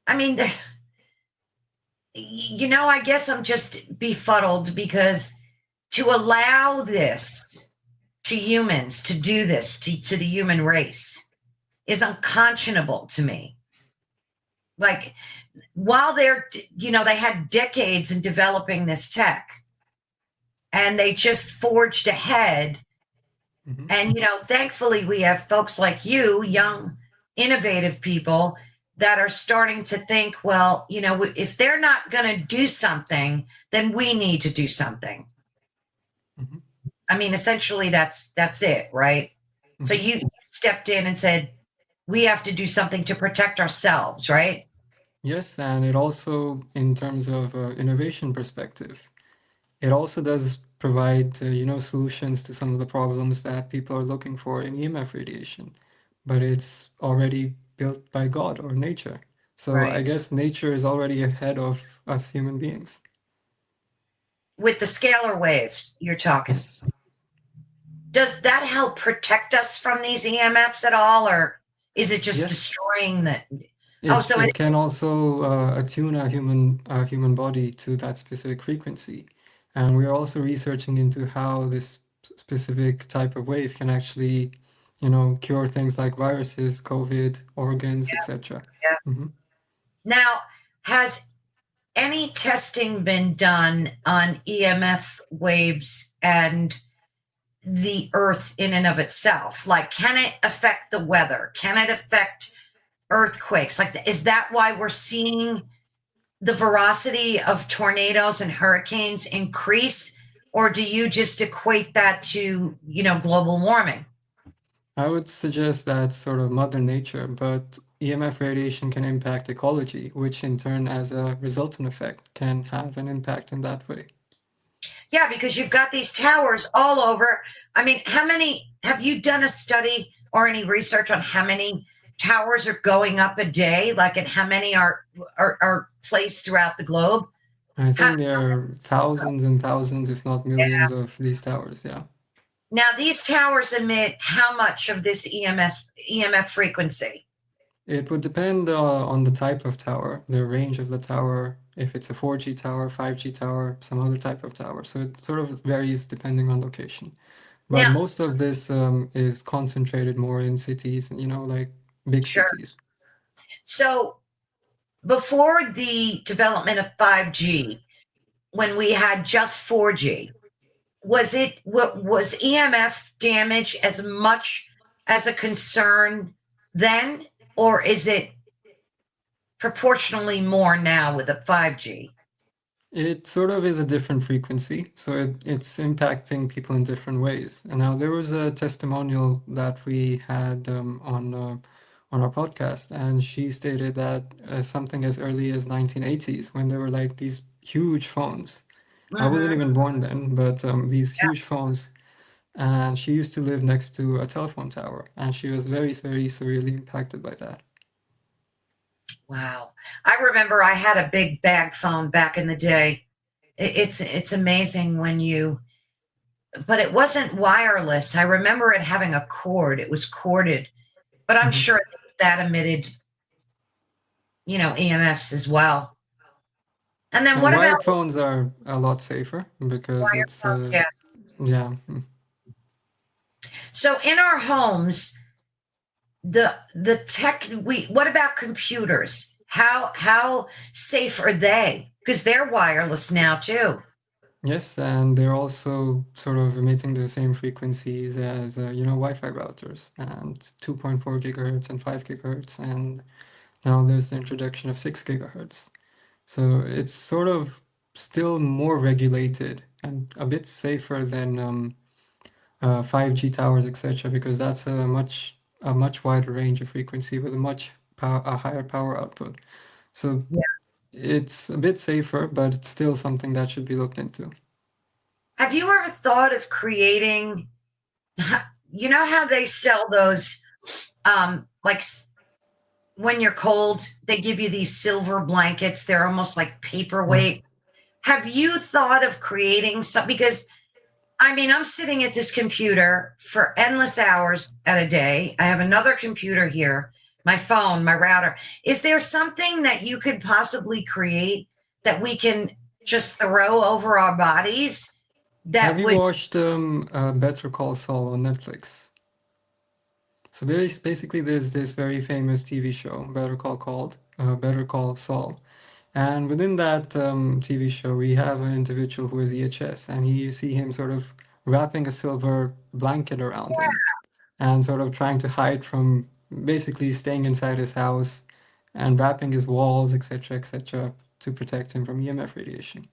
I mean, I guess I'm just befuddled because to allow this to humans, to do this to the human race, is unconscionable to me. Like, while they had decades in developing this tech, and they just forged ahead. Mm-hmm. And, thankfully we have folks like you, young, innovative people that are starting to think, well, if they're not going to do something, then we need to do something. Mm-hmm. I mean, essentially that's it, right? Mm-hmm. So you stepped in and said, we have to do something to protect ourselves, right? Yes, and it also, in terms of innovation perspective, it also does provide, solutions to some of the problems that people are looking for in EMF radiation, but it's already built by God or nature. So right. I guess nature is already ahead of us human beings. With the scalar waves you're talking. Yes. Does that help protect us from these EMFs at all, or is it just destroying the... It can also attune a human body to that specific frequency. And we're also researching into how this specific type of wave can actually, cure things like viruses, COVID, organs, etc. Yeah. Mm-hmm. Now, has any testing been done on EMF waves and the earth in and of itself? Like, can it affect the weather? Can it affect earthquakes? Like, is that why we're seeing the veracity of tornadoes and hurricanes increase? Or do you just equate that to, global warming? I would suggest that's sort of Mother Nature, but EMF radiation can impact ecology, which in turn, as a resultant effect, can have an impact in that way. Yeah, because you've got these towers all over. I mean, have you done a study or any research on how many towers are going up a day? Like, and how many are placed throughout the globe? I think there are thousands and thousands, if not millions, of these towers, yeah. Now, these towers emit how much of this EMF frequency? It would depend on the type of tower, the range of the tower, if it's a 4G tower, 5G tower, some other type of tower. So it sort of varies depending on location. But Now, most of this is concentrated more in cities, like big cities. So before the development of 5G, when we had just 4G, was EMF damage as much as a concern then, or is it proportionally more now with the 5G? It sort of is a different frequency, so it's impacting people in different ways. And now there was a testimonial that we had on our podcast, and she stated that something as early as 1980s, when there were like these huge phones. I wasn't even born then, but these huge phones. And she used to live next to a telephone tower, and she was very, very severely impacted by that. Wow. I remember I had a big bag phone back in the day. It's amazing but it wasn't wireless. I remember it having a cord. It was corded, but I'm sure that emitted, EMFs as well. And then what wired about phones are a lot safer because it's yeah. So in our homes, the tech what about computers? How safe are they? Because they're wireless now too. Yes, and they're also sort of emitting the same frequencies as Wi-Fi routers, and 2.4 gigahertz and 5 gigahertz, and now there's the introduction of 6 gigahertz. So it's sort of still more regulated and a bit safer than 5G towers, etc., because that's a much wider range of frequency with a higher power output. So it's a bit safer, but it's still something that should be looked into. Have you ever thought of creating, how they sell those, like when you're cold, they give you these silver blankets. They're almost like paperweight. Have you thought of creating some? Because I'm sitting at this computer for endless hours at a day. I have another computer here, my phone, my router. Is there something that you could possibly create that we can just throw over our bodies? Have you watched Better Call Saul on Netflix? So basically, there's this very famous TV show, Better Call Saul. And within that TV show, we have an individual who is EHS, and you see him sort of wrapping a silver blanket around him and sort of trying to hide from basically staying inside his house and wrapping his walls, etc., to protect him from EMF radiation.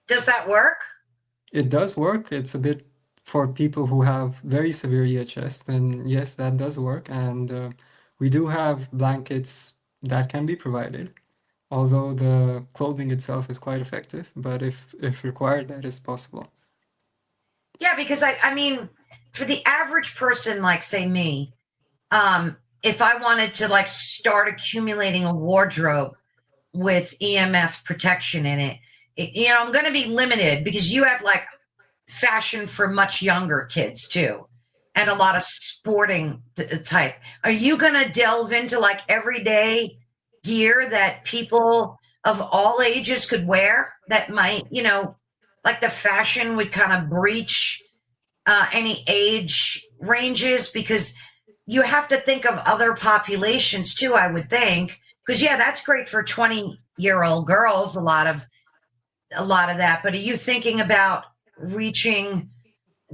Does that work? It does work. It's a bit for people who have very severe EHS, then yes, that does work. And we do have blankets that can be provided, although the clothing itself is quite effective. But if required, that is possible. Yeah, because I mean, for the average person, like say me, if I wanted to like start accumulating a wardrobe with EMF protection in it, I'm going to be limited because you have like fashion for much younger kids too, and a lot of sporting type. Are you going to delve into like everyday gear that people of all ages could wear that might, like the fashion would kind of breach any age ranges? Because you have to think of other populations too, I would think. Because that's great for 20-year-old girls, a lot of that. But are you thinking about reaching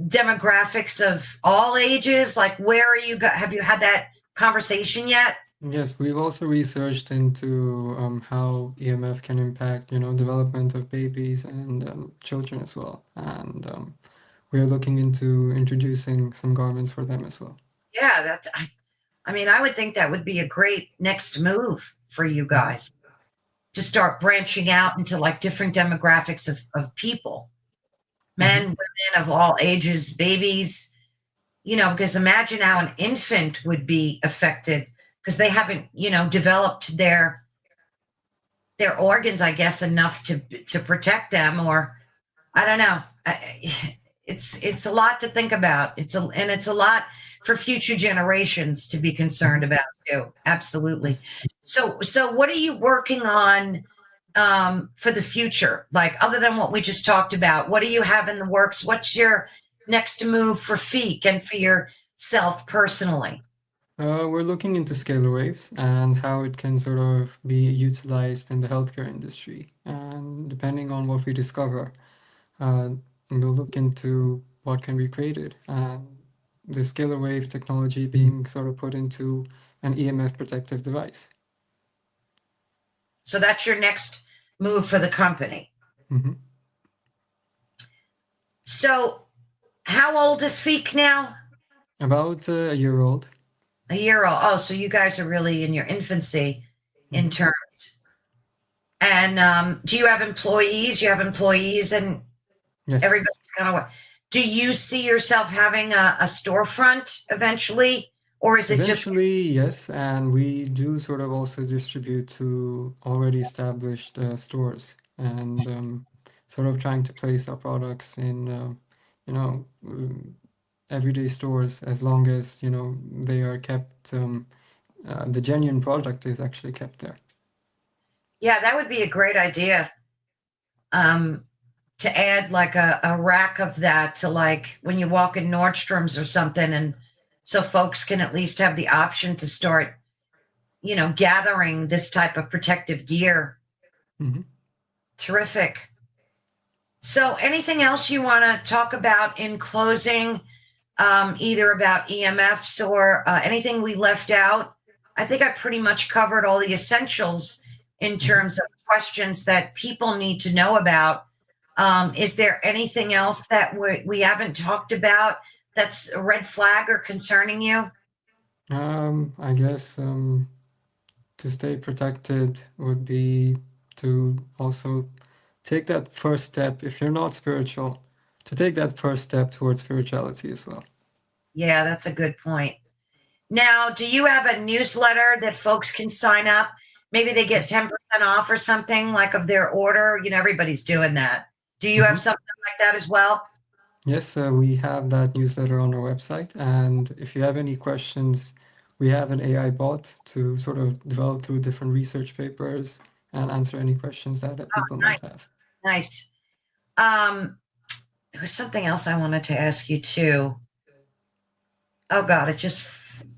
demographics of all ages? Like, where are you? Have you had that conversation yet? Yes, we've also researched into how EMF can impact, development of babies and children as well. And we're looking into introducing some garments for them as well. Yeah, I would think that would be a great next move for you guys to start branching out into like different demographics of people, men, women of all ages, babies, because imagine how an infant would be affected because they haven't, developed their organs, I guess, enough to protect them, or I don't know. It's a lot to think about. It's a lot for future generations to be concerned about too. Absolutely. So what are you working on for the future? Like, other than what we just talked about, what do you have in the works? What's your next move for Fique and for yourself personally? We're looking into scalar waves and how it can sort of be utilized in the healthcare industry. And depending on what we discover, we'll look into what can be created. And the scalar wave technology being sort of put into an EMF protective device. So that's your next move for the company. So how old is Fique now? About a year old. A year old. Oh, so you guys are really in your infancy in terms. And do you have employees? You have employees and yes. Everybody's kind of. Do you see yourself having a storefront eventually? Or is it eventually, yes. And we do sort of also distribute to already established stores and sort of trying to place our products in, everyday stores as long as, they are kept, the genuine product is actually kept there. Yeah, that would be a great idea. To add like a rack of that to like when you walk in Nordstrom's or something, and so folks can at least have the option to start, gathering this type of protective gear. Terrific. So anything else you want to talk about in closing, either about EMFs or anything we left out? I think I pretty much covered all the essentials in terms of questions that people need to know about. Is there anything else that we haven't talked about that's a red flag or concerning you? I guess to stay protected would be to also take that first step, if you're not spiritual, to take that first step towards spirituality as well. Yeah, that's a good point. Now, do you have a newsletter that folks can sign up? Maybe they get 10% off or something like of their order. Everybody's doing that. Do you have something like that as well? Yes, we have that newsletter on our website. And if you have any questions, we have an AI bot to sort of develop through different research papers and answer any questions that people might have. Nice. There was something else I wanted to ask you too. Oh God, it just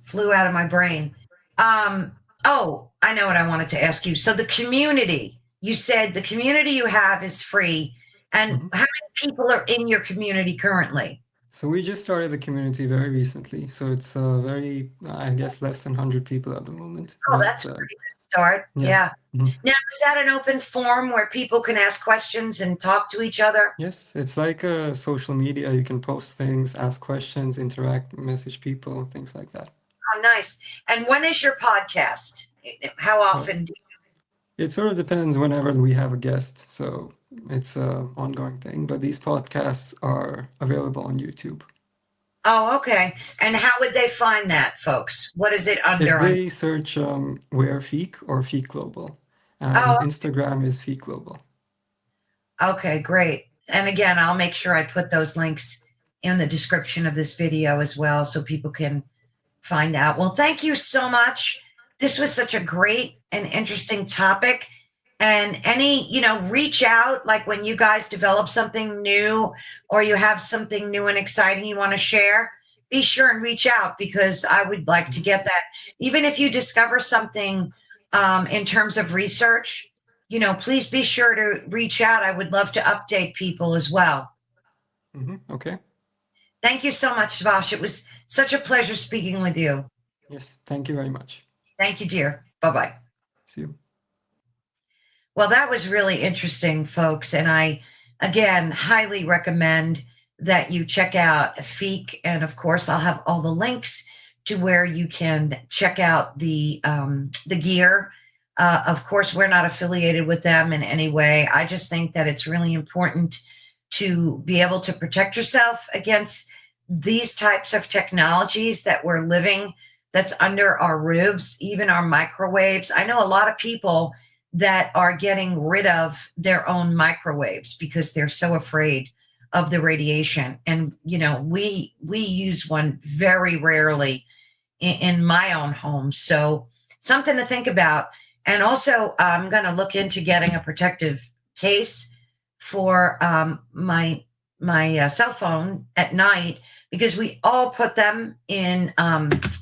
flew out of my brain. Oh, I know what I wanted to ask you. So the community, you said the community you have is free. And how many people are in your community currently? So we just started the community very recently. So it's very, I guess, less than 100 people at the moment. Oh, that's a pretty good start. Yeah. Now, is that an open forum where people can ask questions and talk to each other? Yes, it's like a social media. You can post things, ask questions, interact, message people, things like that. Oh, nice. And when is your podcast? How often do you? It sort of depends whenever we have a guest. So it's an ongoing thing. But these podcasts are available on YouTube. Oh, okay. And how would they find that, folks? What is it under? If they search Wear Fique or Fique Global. And Instagram is Fique Global. Okay, great. And again, I'll make sure I put those links in the description of this video as well so people can find out. Well, thank you so much this was such a great and interesting topic. And reach out, like when you guys develop something new or you have something new and exciting you want to share, be sure and reach out, because I would like to get that. Even if you discover something in terms of research, please be sure to reach out. I would love to update people as well. Okay. Thank you so much, Devansh. It was such a pleasure speaking with you. Yes, thank you very much. Thank you, dear. Bye-bye. See you. Well, that was really interesting, folks. And I, again, highly recommend that you check out Fique. And of course, I'll have all the links to where you can check out the gear. Of course, we're not affiliated with them in any way. I just think that it's really important to be able to protect yourself against these types of technologies that we're living, that's under our roofs, even our microwaves. I know a lot of people that are getting rid of their own microwaves because they're so afraid of the radiation. And, we use one very rarely in my own home. So something to think about. And also, I'm going to look into getting a protective case for my cell phone at night, because we all put them in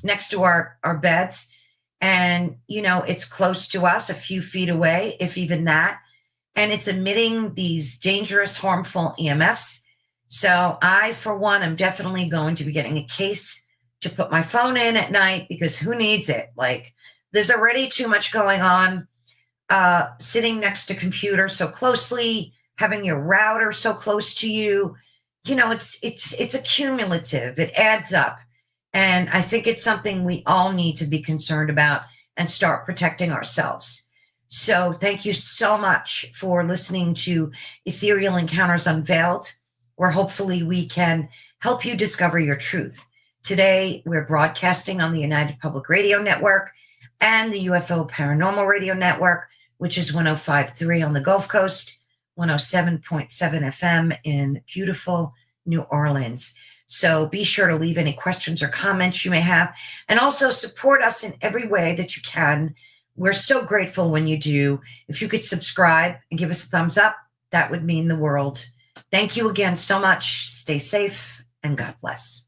next to our beds. And, it's close to us, a few feet away, if even that. And it's emitting these dangerous, harmful EMFs. So I, for one, am definitely going to be getting a case to put my phone in at night, because who needs it? Like, there's already too much going on, sitting next to computer so closely, having your router so close to you. It's accumulative. It adds up. And I think it's something we all need to be concerned about and start protecting ourselves. So thank you so much for listening to Ethereal Encounters Unveiled, where hopefully we can help you discover your truth. Today, we're broadcasting on the United Public Radio Network and the UFO Paranormal Radio Network, which is 105.3 on the Gulf Coast, 107.7 FM in beautiful New Orleans. So be sure to leave any questions or comments you may have, and also support us in every way that you can. We're so grateful when you do. If you could subscribe and give us a thumbs up, that would mean the world. Thank you again so much. Stay safe and God bless.